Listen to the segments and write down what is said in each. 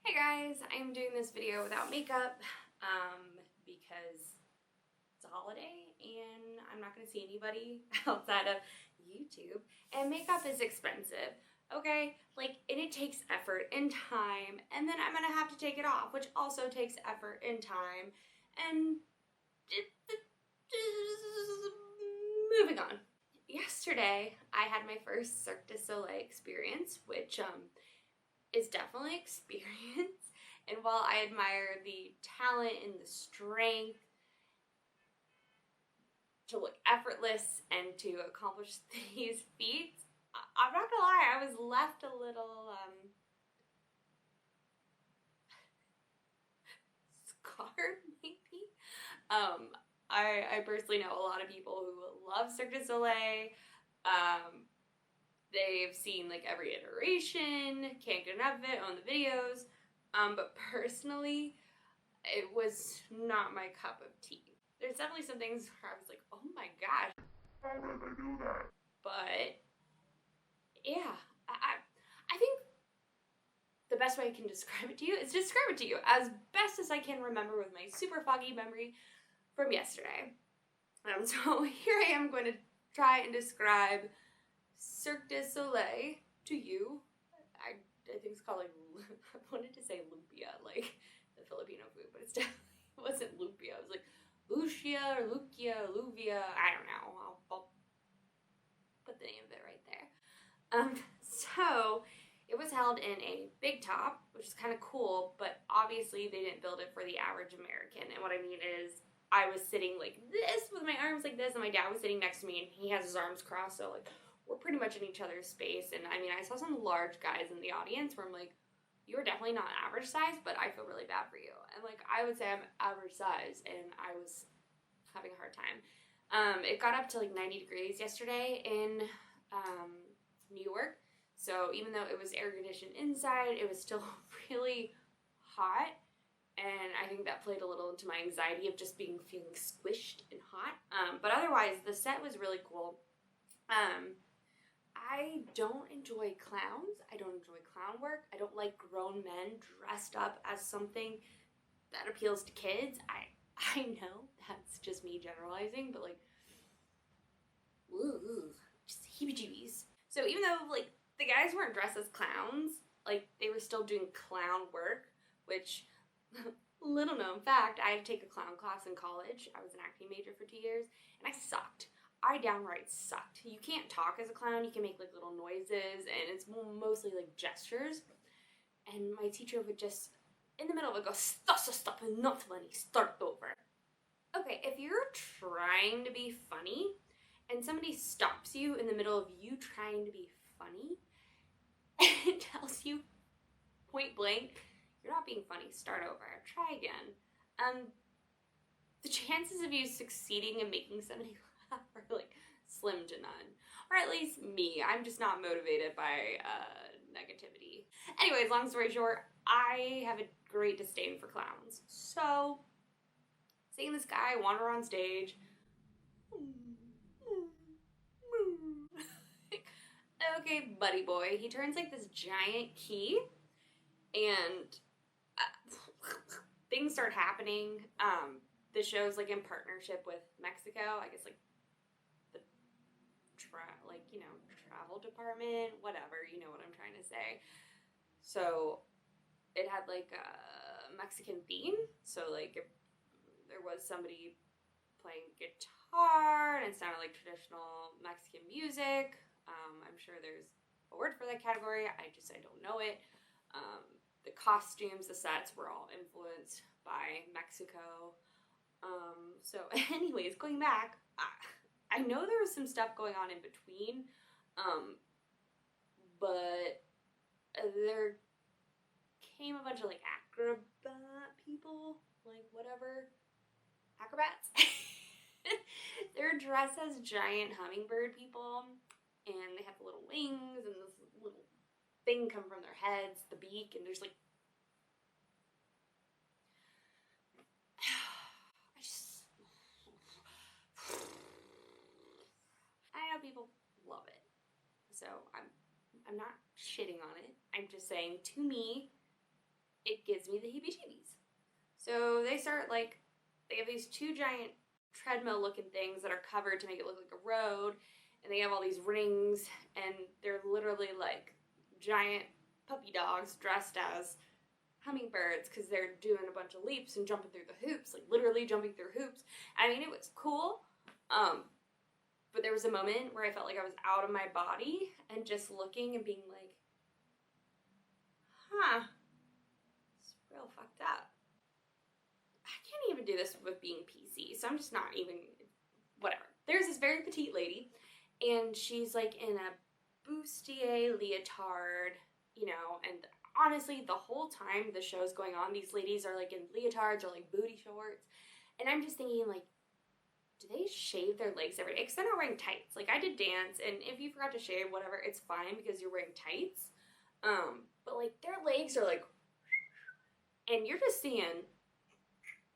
Hey guys, I'm doing this video without makeup because it's a holiday and I'm not going to see anybody outside of YouTube, and makeup is expensive, okay? And it takes effort and time, and then I'm going to have to take it off, which also takes effort and time, and moving on. Yesterday, I had my first Cirque du Soleil experience, which is definitely experience. And while I admire the talent and the strength to look effortless and to accomplish these feats, I'm not gonna lie, I was left a little scarred, maybe. I personally know a lot of people who love Cirque du Soleil. They've seen like every iteration, can't get enough of it, own the videos. But personally, it was not my cup of tea. There's definitely some things where I was like, oh my gosh, how did I do that? But yeah, I think the best way I can describe it to you is describe it to you as best as I can remember with my super foggy memory from yesterday. So here I am going to try and describe Cirque du Soleil to you. I think it's called like, I wanted to say lumpia, like the Filipino food, but it wasn't lumpia. It was like Lucia or Lucia, Luvia. I don't know. I'll put the name of it right there. So it was held in a big top, which is kind of cool, but obviously they didn't build it for the average American. And what I mean is, I was sitting like this with my arms like this, and my dad was sitting next to me, and he has his arms crossed, so like we're pretty much in each other's space. And I mean, I saw some large guys in the audience where I'm like, you are definitely not average size, but I feel really bad for you. And like, I would say I'm average size, and I was having a hard time. It got up to like 90 degrees yesterday in New York. So even though it was air conditioned inside, it was still really hot. And I think that played a little into my anxiety of just feeling squished and hot. But otherwise, the set was really cool. I don't enjoy clowns. I don't enjoy clown work. I don't like grown men dressed up as something that appeals to kids. I know that's just me generalizing, but like, ooh, just heebie-jeebies. So even though like the guys weren't dressed as clowns, like they were still doing clown work, which little known fact, I had to take a clown class in college. I was an acting major for 2 years, and I sucked. I downright sucked. You can't talk as a clown. You can make like little noises, and it's mostly like gestures. And my teacher would just, in the middle of it, go, stop, not funny, start over. Okay, if you're trying to be funny, and somebody stops you in the middle of you trying to be funny, and tells you point blank, you're not being funny, start over, try again. The chances of you succeeding and making somebody laugh are like slim to none. Or at least me. I'm just not motivated by negativity. Anyways, long story short, I have a great disdain for clowns. So, seeing this guy wander on stage, okay, buddy boy, he turns like this giant key, and things start happening. The show's like in partnership with Mexico, I guess, like the travel department, whatever, you know what I'm trying to say. So it had like a Mexican theme, so like if there was somebody playing guitar and it sounded like traditional Mexican music. I'm sure there's a word for that category, I don't know it. The costumes, the sets were all influenced by Mexico. So anyways, going back, I know there was some stuff going on in between, but there came a bunch of like acrobat people, like whatever, acrobats. They're dressed as giant hummingbird people, and they have the little wings and this little thing come from their heads, the beak, and there's like, I know people love it, so I'm not shitting on it. I'm just saying, to me, it gives me the heebie-jeebies. So they start like, they have these two giant treadmill looking things that are covered to make it look like a road, and they have all these rings, and they're literally like giant puppy dogs dressed as hummingbirds because they're doing a bunch of leaps and jumping through the hoops, like literally jumping through hoops. I mean, it was cool, but there was a moment where I felt like I was out of my body and just looking and being like, huh, it's real fucked up. I can't even do this with being PC, so I'm just not even, whatever. There's this very petite lady, and she's like in a bustier leotard, you know, and honestly, the whole time the show's going on, these ladies are like in leotards or like booty shorts, and I'm just thinking like, do they shave their legs every day? Because they're not wearing tights. Like, I did dance, and if you forgot to shave, whatever, it's fine because you're wearing tights. But like, their legs are like, and you're just seeing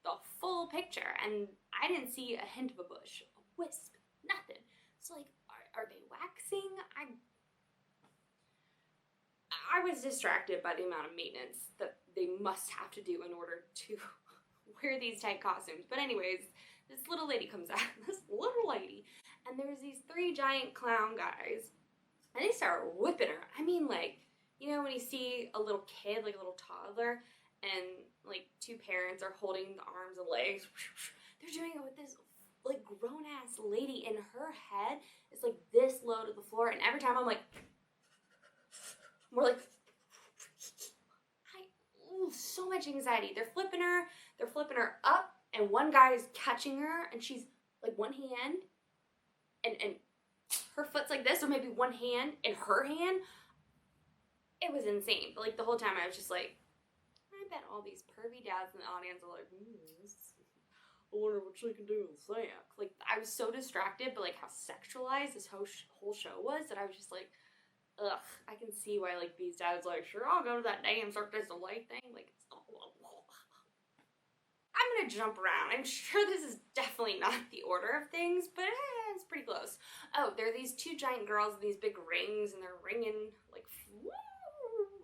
the full picture, and I didn't see a hint of a bush, a wisp, nothing. So like, are they waxing? I was distracted by the amount of maintenance that they must have to do in order to wear these tight costumes. But anyways, this little lady comes out, and there's these three giant clown guys, and they start whipping her. I mean, like, you know when you see a little kid, like a little toddler, and like two parents are holding the arms and legs, they're doing it with this like grown-ass lady, and her head is like this low to the floor, and every time I'm like, more like, so much anxiety. They're flipping her up, and one guy is catching her, and she's like one hand, and her foot's like this, or maybe one hand in her hand. It was insane. But like the whole time I was just like, I bet all these pervy dads in the audience are like, I wonder what she can do with sex. Like, I was so distracted, but like how sexualized this whole show was, that I was just like, ugh, I can see why, like, these dads like, sure, I'll go to that damn Cirque du Soleil thing. Like, I'm gonna jump around. I'm sure this is definitely not the order of things, but it's pretty close. Oh, there are these two giant girls with these big rings, and they're ringing, like,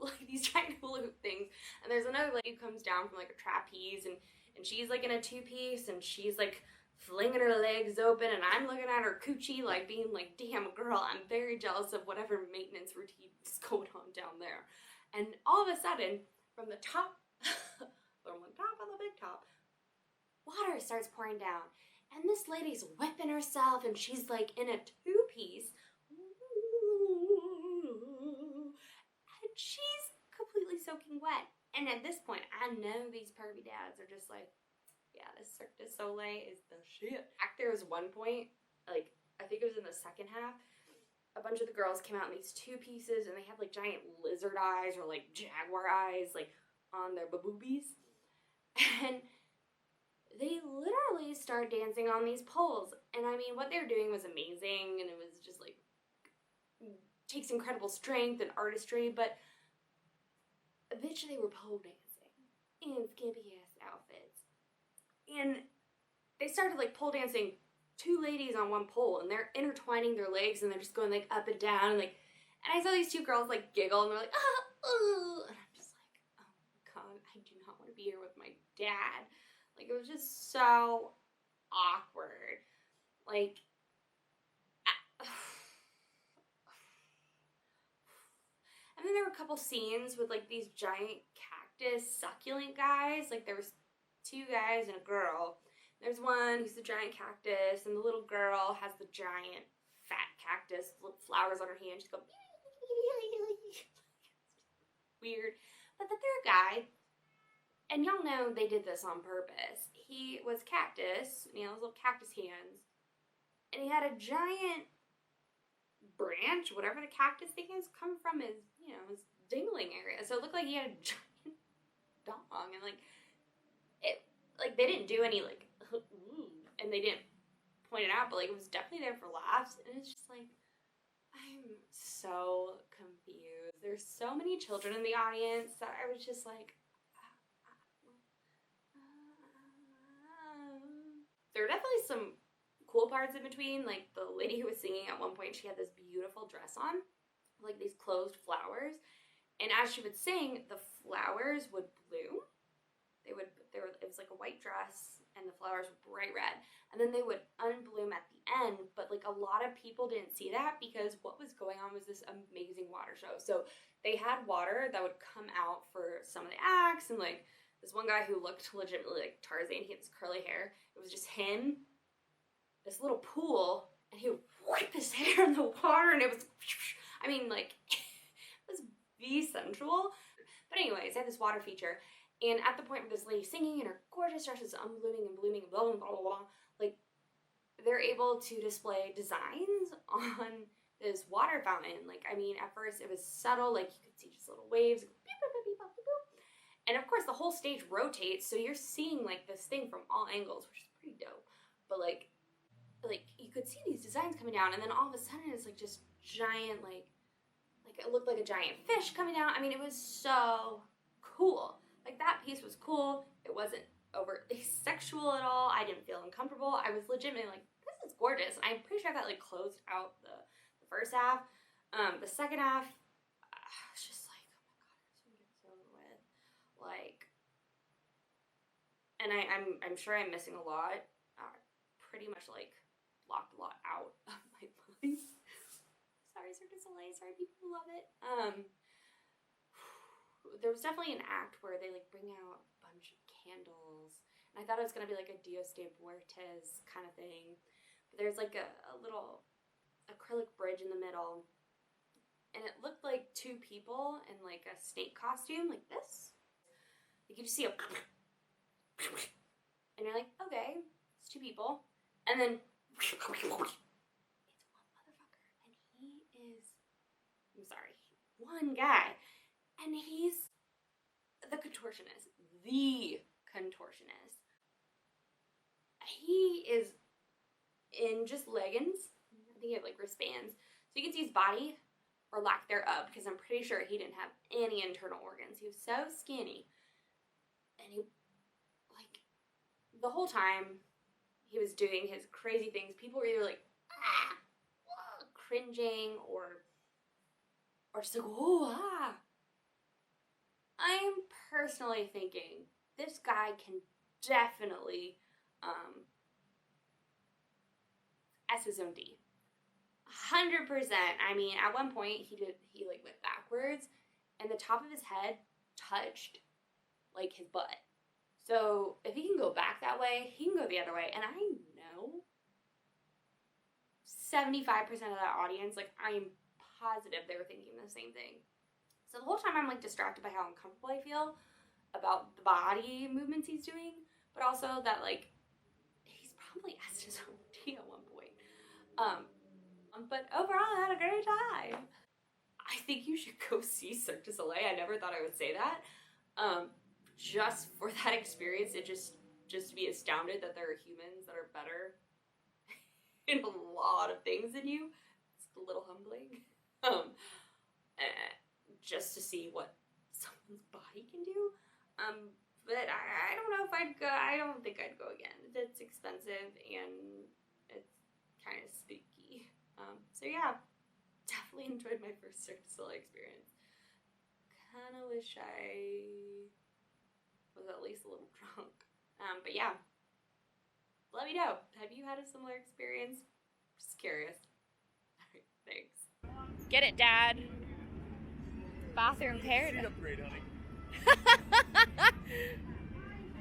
like these giant hula hoop things. And there's another lady who comes down from, like, a trapeze, and she's, like, in a two-piece, and she's, like, flinging her legs open, and I'm looking at her coochie, like, being like, damn, girl, I'm very jealous of whatever maintenance routine is going on down there. And all of a sudden, from the top, from the top of the big top, water starts pouring down, and this lady's whipping herself, and she's, like, in a two-piece, and she's completely soaking wet. And at this point, I know these pervy dads are just like, yeah, this Cirque du Soleil is the shit. There was one point, like, I think it was in the second half, a bunch of the girls came out in these two pieces, and they had, like, giant lizard eyes or, like, jaguar eyes, like, on their boobies. And they literally started dancing on these poles. And, I mean, what they were doing was amazing, and it was just, like, takes incredible strength and artistry, but eventually they were pole dancing in skimpy-ass outfits. And they started, like, pole dancing two ladies on one pole, and they're intertwining their legs, and they're just going, like, up and down, and, like, and I saw these two girls, like, giggle, and they're like, and I'm just like, oh my god, I do not want to be here with my dad. Like, it was just so awkward. Like, and then there were a couple scenes with, like, these giant cactus succulent guys. Like, there was two guys and a girl. There's one who's the giant cactus, and the little girl has the giant fat cactus, little flowers on her hand. She's going, weird. But the third guy, and y'all know they did this on purpose. He was cactus, and he had those little cactus hands, and he had a giant branch, whatever the cactus thing is, coming from his, you know, his dingling area. So it looked like he had a giant dong, and like, it, like, they didn't do any, like, and they didn't point it out, but, like, it was definitely there for laughs, and it's just like, I'm so confused. There's so many children in the audience that I was just like, there are definitely some cool parts in between. Like, the lady who was singing at one point, she had this beautiful dress on, like these closed flowers, and as she would sing, the flowers would bloom dress and the flowers were bright red. And then they would unbloom at the end, but like a lot of people didn't see that because what was going on was this amazing water show. So they had water that would come out for some of the acts, and like this one guy who looked legitimately like Tarzan, he had this curly hair. It was just him, this little pool, and he would whip his hair in the water, and it was, I mean, like, it was the sensual. But anyways, they had this water feature, and at the point where this lady's singing and her gorgeous dress is unblooming and blooming and blah, blah, blah, blah, blah, like, they're able to display designs on this water fountain. Like, I mean, at first it was subtle, like you could see just little waves, beep, beep, beep, beep, beep, beep. And of course the whole stage rotates, so you're seeing like this thing from all angles, which is pretty dope. But like you could see these designs coming down, and then all of a sudden it's like just giant, like it looked like a giant fish coming down. I mean, it was so cool. Like, that piece was cool. It wasn't overtly sexual at all. I didn't feel uncomfortable. I was legitimately like, this is gorgeous. I'm pretty sure that like closed out the first half. The second half, I was just like, oh my god, I just want to get this over with. Like, and I'm sure I'm missing a lot. Pretty much like blocked a lot out of my mind. Sorry, Cirque Du Soleil. Sorry, people who love it. There was definitely an act where they like bring out a bunch of candles, and I thought it was gonna be like a Dios de Muertes kind of thing. But there's like a little acrylic bridge in the middle, and it looked like two people in like a snake costume, like this. Like, you just see a, and you're like, okay, it's two people, and then it's one motherfucker, and he is, I'm sorry, one guy, and he's the contortionist. The contortionist. He is in just leggings. I think he had like wristbands. So you can see his body, or lack thereof, because I'm pretty sure he didn't have any internal organs. He was so skinny. And he, like, the whole time he was doing his crazy things, people were either like, cringing, or just like, oh, ah. I'm personally thinking this guy can definitely S his own D. 100%. I mean, at one point he like went backwards, and the top of his head touched like his butt. So if he can go back that way, he can go the other way. And I know 75% of that audience, like, I'm positive they were thinking the same thing. So the whole time I'm like distracted by how uncomfortable I feel about the body movements he's doing, but also that like he's probably asked his own tea at one point. But overall I had a great time. I think you should go see Cirque du Soleil. I never thought I would say that. Just for that experience, it just to be astounded that there are humans that are better in a lot of things than you. It's a little humbling. Just to see what someone's body can do. But I don't know if I'd go. I don't think I'd go again. It's expensive and it's kind of spooky. So yeah, definitely enjoyed my first Cirque du Soleil experience. Kind of wish I was at least a little drunk. But yeah, let me know. Have you had a similar experience? Just curious. Alright, thanks. Get it, Dad. Bathroom paradise. Upgrade, honey.